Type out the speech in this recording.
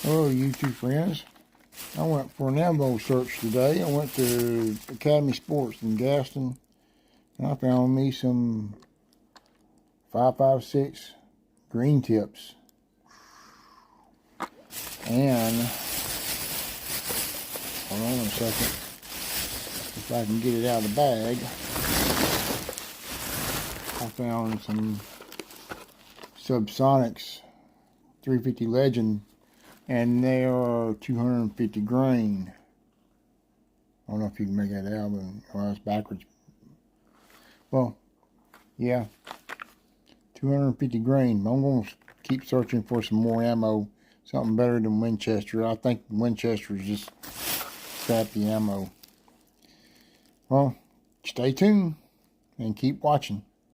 Hello, YouTube friends. I went for an ammo search today. I went to Academy Sports in Gaston, and I found me some 5.56 green tips. And, hold on a second, if I can get it out of the bag, I found some Subsonics 350 Legend, and they are 250 grain. I don't know if you can make that out, but it's backwards. Well, yeah, 250 grain. I'm going to keep searching for some more ammo, something better than Winchester. I think Winchester is just crappy ammo. Well, stay tuned and keep watching.